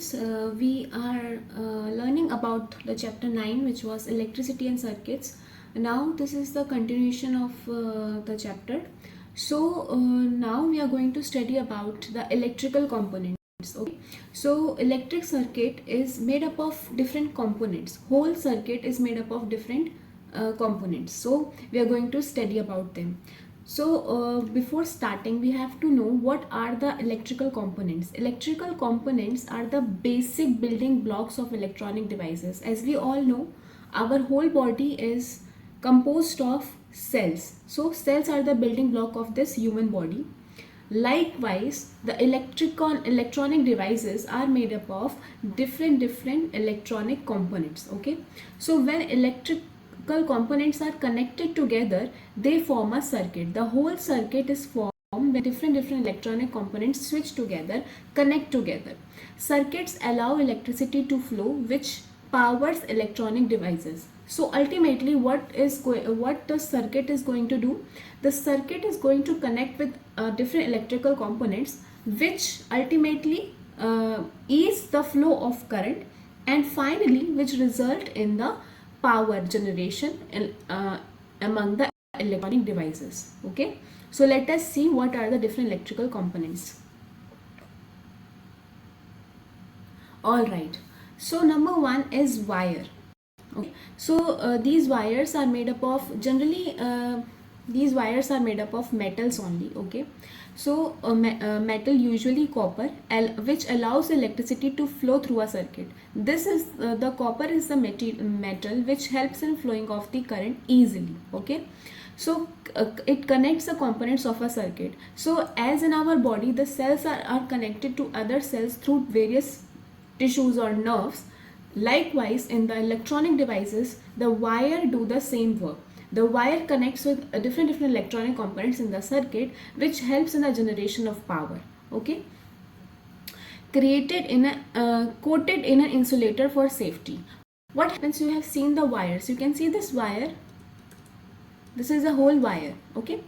students, we are learning about the chapter 9, which was electricity and circuits. Now this is the continuation of the chapter. So now we are going to study about the electrical components. Okay, so electric circuit is made up of different components. Whole circuit is made up of different components. So we are going to study about them. So before starting, we have to know what are the electrical components. Electrical components are the basic building blocks of electronic devices. As we all know, our whole body is composed of cells. So cells are the building block of this human body. Likewise, the electronic devices are made up of different electronic components. Okay, so when electrical components are connected together, they form a circuit. The whole circuit is formed when different electronic components switch together, connect together. Circuits allow electricity to flow, which powers electronic devices. So ultimately, what the circuit is going to do? The circuit is going to connect with different electrical components, which ultimately ease the flow of current, and finally which result in the power generation among the electronic devices. Okay, so let us see what are the different electrical components. All right, so number one is wire. Okay, so these wires are made up of these wires are made up of metals only. Okay, so metal, usually copper, which allows electricity to flow through a circuit. This is the copper is the metal which helps in flowing of the current easily. Okay, so it connects the components of a circuit. So as in our body, the cells are connected to other cells through various tissues or nerves. Likewise, in the electronic devices, the wire do the same work. The wire connects with different electronic components in the circuit, which helps in the generation of power. Okay, coated in an insulator for safety. What happens? You have seen the wires. You can see this wire. This is a whole wire. Okay,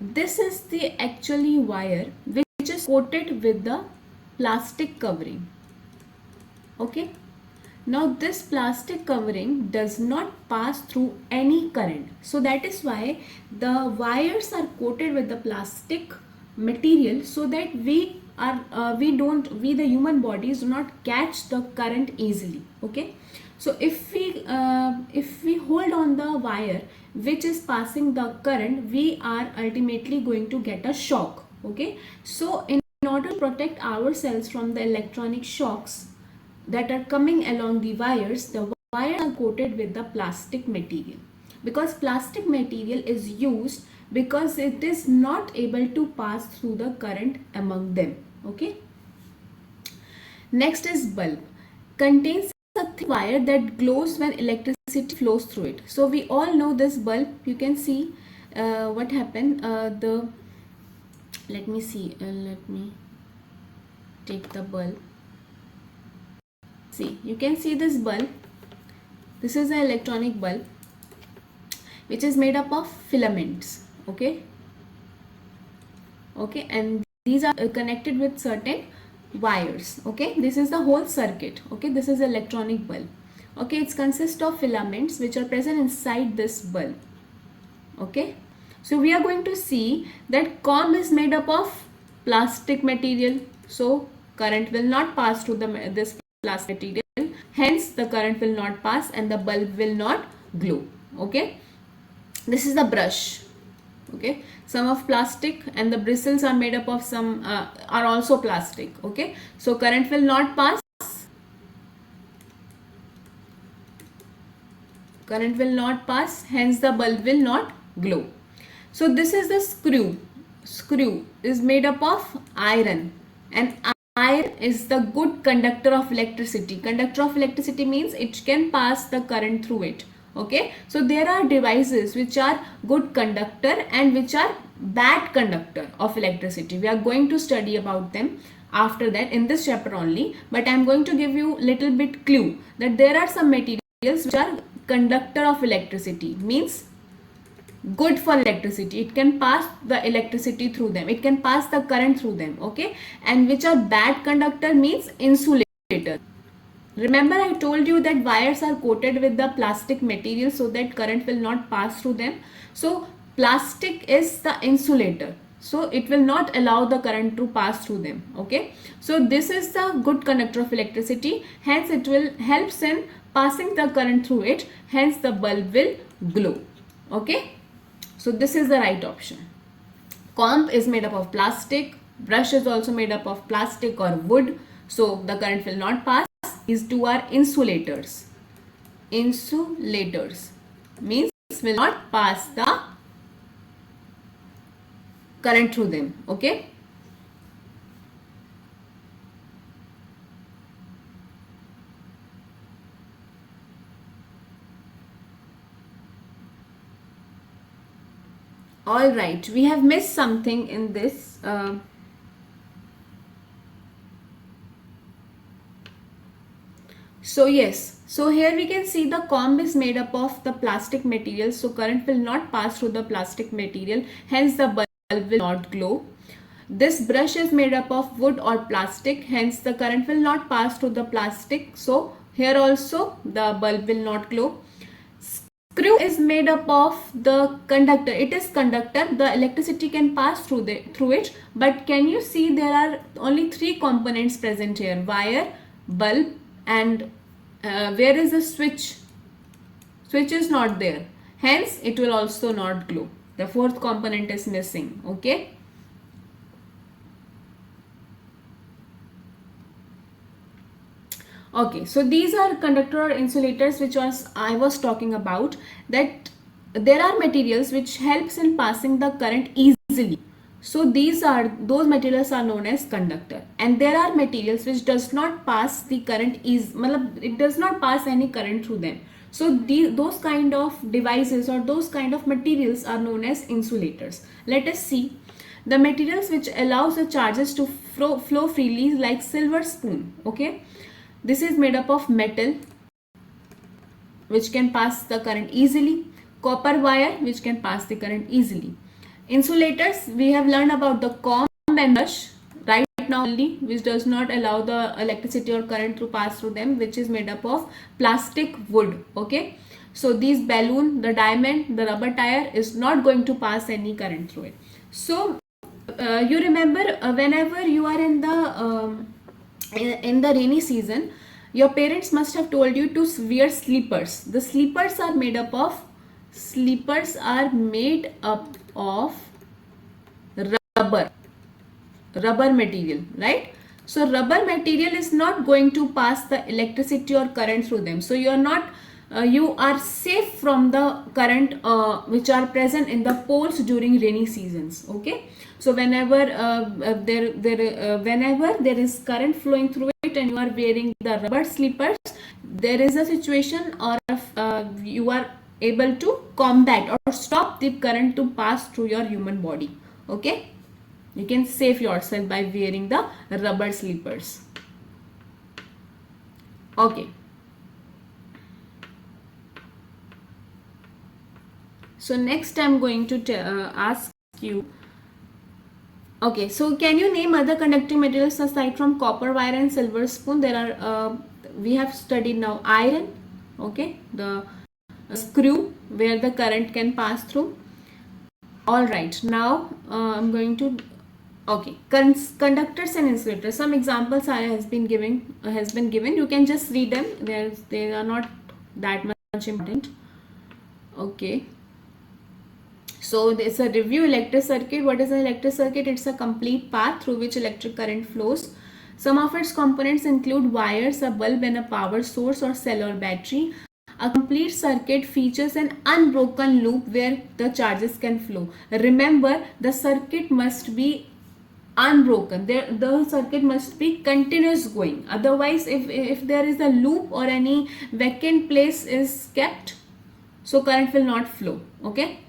this is the actually wire which is coated with the plastic covering. Okay, now this plastic covering does not pass through any current. So that is why the wires are coated with the plastic material, so that we the human bodies do not catch the current easily. Okay, so if we hold on the wire which is passing the current, we are ultimately going to get a shock. Okay, so in order to protect ourselves from the electronic shocks that are coming along the wires are coated with the plastic material, because plastic material is used because it is not able to pass through the current among them. Okay, next is bulb. Contains a thick wire that glows when electricity flows through it. So we all know this bulb. You can see what happened. Let me see. Let me take the bulb. See, you can see this bulb. This is an electronic bulb which is made up of filaments. Okay, and these are connected with certain wires. Okay, this is the whole circuit. Okay, this is electronic bulb. Okay, it consists of filaments which are present inside this bulb. Okay, so we are going to see that comb is made up of plastic material, so current will not pass through this plastic material, hence the current will not pass and the bulb will not glow. Okay, this is the brush. Okay, some of plastic, and the bristles are made up of some are also plastic. Okay, so current will not pass, hence the bulb will not glow. So this is the screw is made up of iron, and iron is the good conductor of electricity. Conductor of electricity means it can pass the current through it. Okay, so there are devices which are good conductor and which are bad conductor of electricity. We are going to study about them after that in this chapter only, but I am going to give you little bit clue that there are some materials which are conductor of electricity, means good for electricity. It can pass the electricity through them, it can pass the current through them. Okay, and which are bad conductor means insulator. Remember I told you that wires are coated with the plastic material so that current will not pass through them. So plastic is the insulator, so it will not allow the current to pass through them. Okay, so this is the good conductor of electricity, hence it will helps in passing the current through it, hence the bulb will glow. Okay, so this is the right option. Comb is made up of plastic, brush is also made up of plastic or wood, so the current will not pass. These two are insulators. Insulators means will not pass the current through them. Okay. All right, we have missed something in this. So yes, so here we can see the comb is made up of the plastic material, so current will not pass through the plastic material, hence the bulb will not glow. This brush is made up of wood or plastic, hence the current will not pass through the plastic, so here also the bulb will not glow. Screw is made up of the conductor. It is conductor. The electricity can pass through it. But can you see there are only three components present here: wire, bulb, and where is the switch? Switch is not there. Hence, it will also not glow. The fourth component is missing. Okay. Okay, so these are conductor or insulators which I was talking about, that there are materials which helps in passing the current easily. So those materials are known as conductor, and there are materials which does not pass the current it does not pass any current through them. So those kind of devices or those kind of materials are known as insulators. Let us see the materials which allows the charges to flow freely, like silver spoon. Okay. This is made up of metal which can pass the current easily, copper wire which can pass the current easily. Insulators, we have learned about the comb and brush right now only, which does not allow the electricity or current to pass through them, which is made up of plastic, wood. Okay, so these balloon, the diamond, the rubber tire is not going to pass any current through it. So you remember whenever you are in the rainy season, your parents must have told you to wear slippers. The slippers are made up of rubber material, right? So rubber material is not going to pass the electricity or current through them. So you are safe from the current which are present in the poles during rainy seasons. Okay, so whenever there is current flowing through it and you are wearing the rubber slippers, there is a situation or you are able to combat or stop the current to pass through your human body. Okay, you can save yourself by wearing the rubber slippers. Okay, so next I'm going to ask you, okay, so can you name other conducting materials aside from copper wire and silver spoon? There are we have studied now iron, okay, the screw where the current can pass through. All right, now I'm going to, okay, conductors and insulators. Some examples has been given. You can just read them. They are not that much important. Okay. So there's a review. Electric circuit. What is an electric circuit? It's a complete path through which electric current flows. Some of its components include wires, a bulb, and a power source or cell or battery. A complete circuit features an unbroken loop where the charges can flow. Remember, the circuit must be unbroken. The circuit must be continuous going. Otherwise, if there is a loop or any vacant place is kept, so current will not flow. Okay.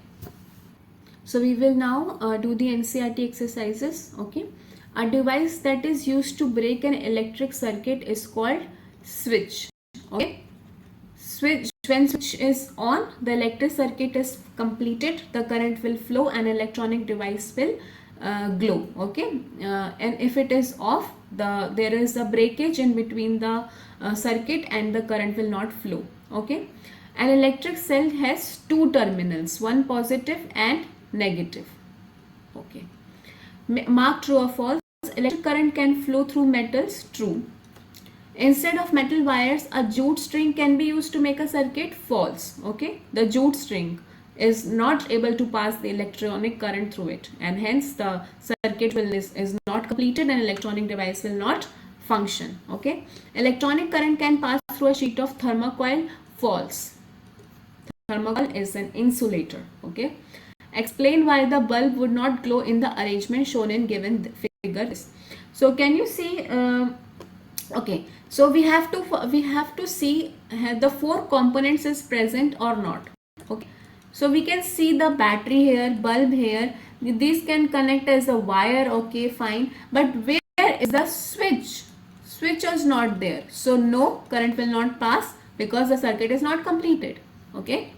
So we will now do the NCERT exercises. Okay. A device that is used to break an electric circuit is called switch. Okay. When switch is on, the electric circuit is completed, the current will flow and electronic device will glow. Okay, and if it is off, there is a breakage in between the circuit and the current will not flow. Okay, an electric cell has two terminals, one positive and negative. Okay, mark true or false. Electric current can flow through metals. True. Instead of metal wires, a jute string can be used to make a circuit. False. Okay, the jute string is not able to pass the electronic current through it, and hence the circuit is not completed and electronic device will not function. Okay, electronic current can pass through a sheet of thermocoil. False. Thermocoil is an insulator. Okay, explain why the bulb would not glow in the arrangement shown in given figure. So can you see? Okay, so we have to see the four components is present or not. Okay, so we can see the battery here, bulb here. These can connect as a wire. Okay, fine. But where is the switch? Switch is not there. So no, current will not pass because the circuit is not completed. Okay.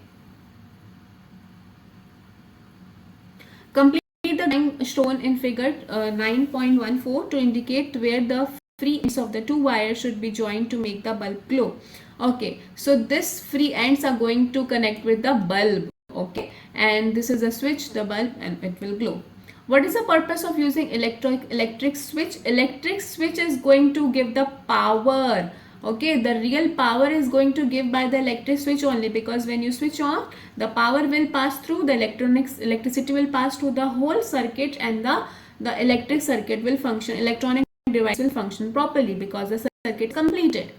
Complete the line shown in figure 9.14 to indicate where the free ends of the two wires should be joined to make the bulb glow. Okay, so this free ends are going to connect with the bulb. Okay, and this is a switch, the bulb, and it will glow. What is the purpose of using electric switch? Electric switch is going to give the power. Okay, the real power is going to give by the electric switch only, because when you switch on, the power will pass through, the electricity will pass through the whole circuit, and the electric circuit will function, electronic device will function properly because the circuit is completed.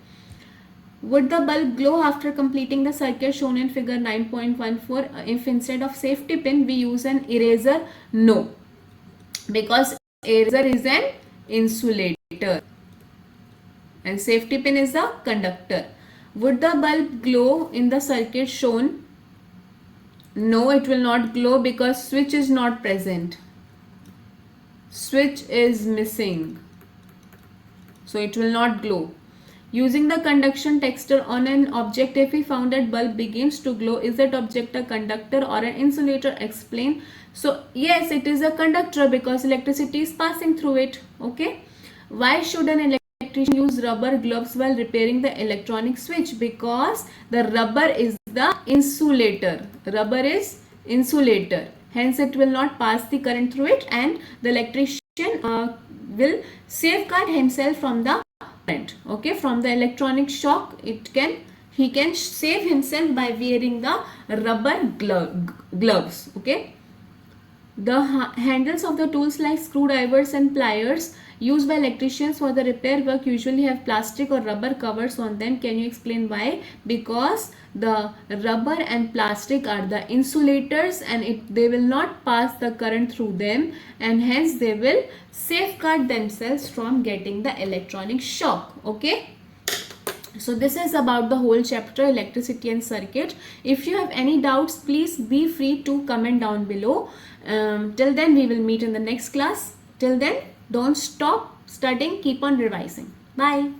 Would the bulb glow after completing the circuit shown in figure 9.14 if instead of safety pin we use an eraser? No, because eraser is an insulator and safety pin is a conductor. Would the bulb glow in the circuit shown? No, it will not glow because switch is not present. Switch is missing, so it will not glow. Using the conduction texture on an object, if we found that bulb begins to glow, is that object a conductor or an insulator? Explain. So yes, it is a conductor because electricity is passing through it. Okay. Why should an electrician use rubber gloves while repairing the electronic switch? Because the rubber is the insulator. Rubber is insulator. Hence it will not pass the current through it, and the electrician will safeguard himself from the current. Okay, from the electronic shock. He can save himself by wearing the rubber gloves. Okay. The handles of the tools like screwdrivers and pliers used by electricians for the repair work usually have plastic or rubber covers on them. Can you explain why? Because the rubber and plastic are the insulators, and they will not pass the current through them, and hence they will safeguard themselves from getting the electronic shock. Okay. So this is about the whole chapter, electricity and circuit. If you have any doubts, please be free to comment down below. Till then, we will meet in the next class. Till then, don't stop studying, keep on revising. Bye.